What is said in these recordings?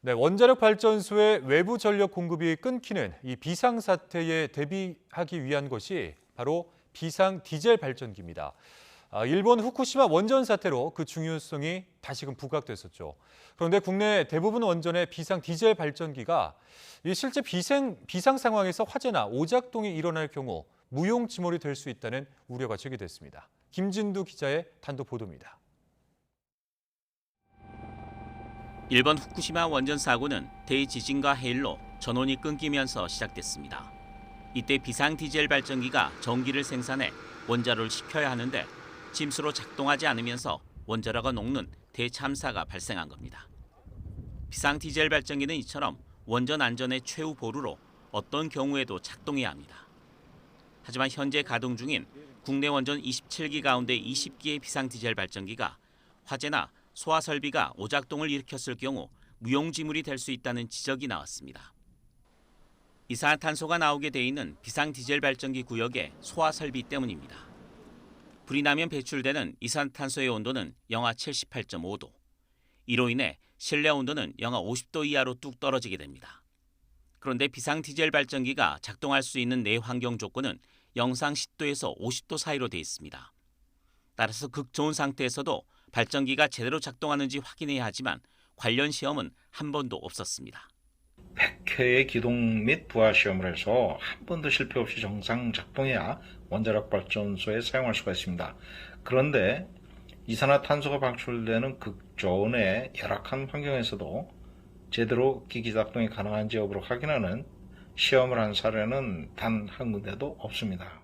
네, 원자력 발전소의 외부 전력 공급이 끊기는 이 비상사태에 대비하기 위한 것이 바로 비상 디젤 발전기입니다. 일본 후쿠시마 원전 사태로 그 중요성이 다시금 부각됐었죠. 그런데 국내 대부분 원전의 비상 디젤 발전기가 실제 비상 상황에서 화재나 오작동이 일어날 경우 무용지물이 될 수 있다는 우려가 제기됐습니다. 김진두 기자의 단독 보도입니다. 일본 후쿠시마 원전 사고는 대지진과 해일로 전원이 끊기면서 시작됐습니다. 이때 비상 디젤 발전기가 전기를 생산해 원자로를 식혀야 하는데 침수로 작동하지 않으면서 원자로가 녹는 대참사가 발생한 겁니다. 비상 디젤 발전기는 이처럼 원전 안전의 최후 보루로 어떤 경우에도 작동해야 합니다. 하지만 현재 가동 중인 국내 원전 27기 가운데 20기의 비상 디젤 발전기가 화재나 소화 설비가 오작동을 일으켰을 경우 무용지물이 될 수 있다는 지적이 나왔습니다. 이산화탄소가 나오게 돼 있는 비상 디젤 발전기 구역의 소화 설비 때문입니다. 불이 나면 배출되는 이산화탄소의 온도는 영하 78.5도. 이로 인해 실내 온도는 영하 50도 이하로 뚝 떨어지게 됩니다. 그런데 비상 디젤 발전기가 작동할 수 있는 내환경 조건은 영상 10도에서 50도 사이로 돼 있습니다. 따라서 극좋은 상태에서도 발전기가 제대로 작동하는지 확인해야 하지만 관련 시험은 한 번도 없었습니다. 100회의 기동 및 부하 시험을 해서 한 번도 실패 없이 정상 작동해야 원자력 발전소에 사용할 수가 있습니다. 그런데 이산화탄소가 방출되는 극저온의 열악한 환경에서도 제대로 기기 작동이 가능한지 여부를 확인하는 시험을 한 사례는 단 한 군데도 없습니다.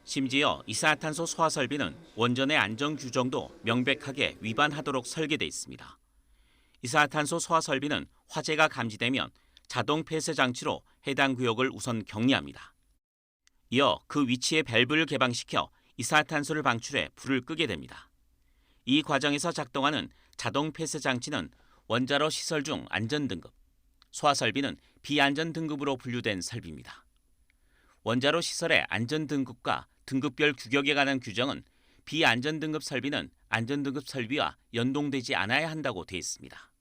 심지어 이산화탄소 소화 설비는 원전의 안전 규정도 명백하게 위반하도록 설계돼 있습니다. 이산화탄소 소화 설비는 화재가 감지되면 자동 폐쇄 장치로 해당 구역을 우선 격리합니다. 이어 그 위치에 밸브를 개방시켜 이산화탄소를 방출해 불을 끄게 됩니다. 이 과정에서 작동하는 자동 폐쇄 장치는 원자로 시설 중 안전등급, 소화 설비는 비안전 등급으로 분류된 설비입니다. 원자로 시설의 안전등급과 등급별 규격에 관한 규정은 비안전등급 설비는 안전등급 설비와 연동되지 않아야 한다고 되어 있습니다.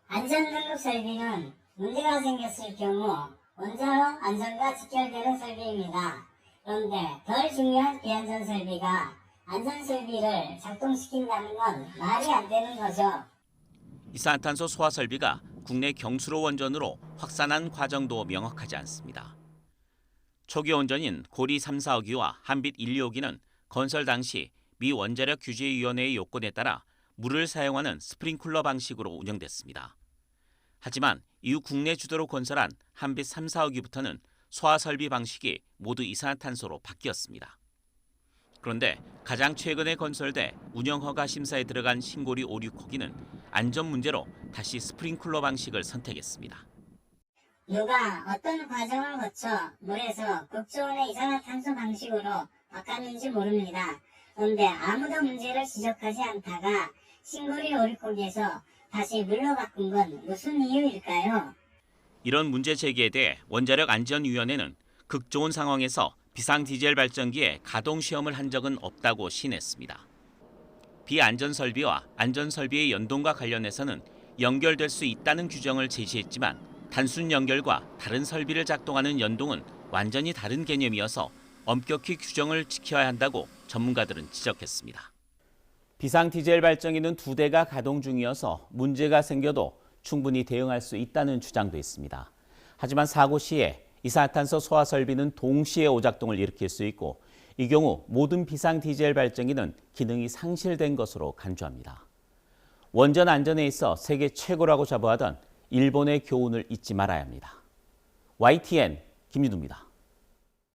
안전등급 설비는 문제가 생겼을 경우 원자로 안전과 직결되는 설비입니다. 그런데 덜 중요한 비안전 설비가 안전 설비를 작동시킨다는 건 말이 안 되는 거죠. 이산화탄소 소화 설비가 국내 경수로 원전으로 확산한 과정도 명확하지 않습니다. 초기 원전인 고리 3, 4호기와 한빛 1, 2호기는 건설 당시 미 원자력 규제위원회의 요건에 따라 물을 사용하는 스프링클러 방식으로 운영됐습니다. 하지만 이후 국내 주도로 건설한 한빛 3, 4호기부터는 소화 설비 방식이 모두 이산화탄소로 바뀌었습니다. 그런데 가장 최근에 건설돼 운영허가 심사에 들어간 신고리 5, 6호기는 안전 문제로 다시 스프링클러 방식을 선택했습니다. 누가 어떤 과정을 거쳐 물에서 극저온의 이산화탄소 방식으로 바꿨는지 모릅니다. 그런데 아무도 문제를 지적하지 않다가 신고리 5, 6호기에서 다시 물로 바꾼 건 무슨 이유일까요? 이런 문제 제기에 대해 원자력안전위원회는 극좋은 상황에서 비상 디젤 발전기의 가동 시험을 한 적은 없다고 시인했습니다. 비안전 설비와 안전 설비의 연동과 관련해서는 연결될 수 있다는 규정을 제시했지만 단순 연결과 다른 설비를 작동하는 연동은 완전히 다른 개념이어서 엄격히 규정을 지켜야 한다고 전문가들은 지적했습니다. 비상 디젤 발전기는 2대가 가동 중이어서 문제가 생겨도 충분히 대응할 수 있다는 주장도 있습니다. 하지만 사고 시에 이산화탄소 소화 설비는 동시에 오작동을 일으킬 수 있고 이 경우 모든 비상 디젤 발전기는 기능이 상실된 것으로 간주합니다. 원전 안전에 있어 세계 최고라고 자부하던 일본의 교훈을 잊지 말아야 합니다. YTN 김유두입니다.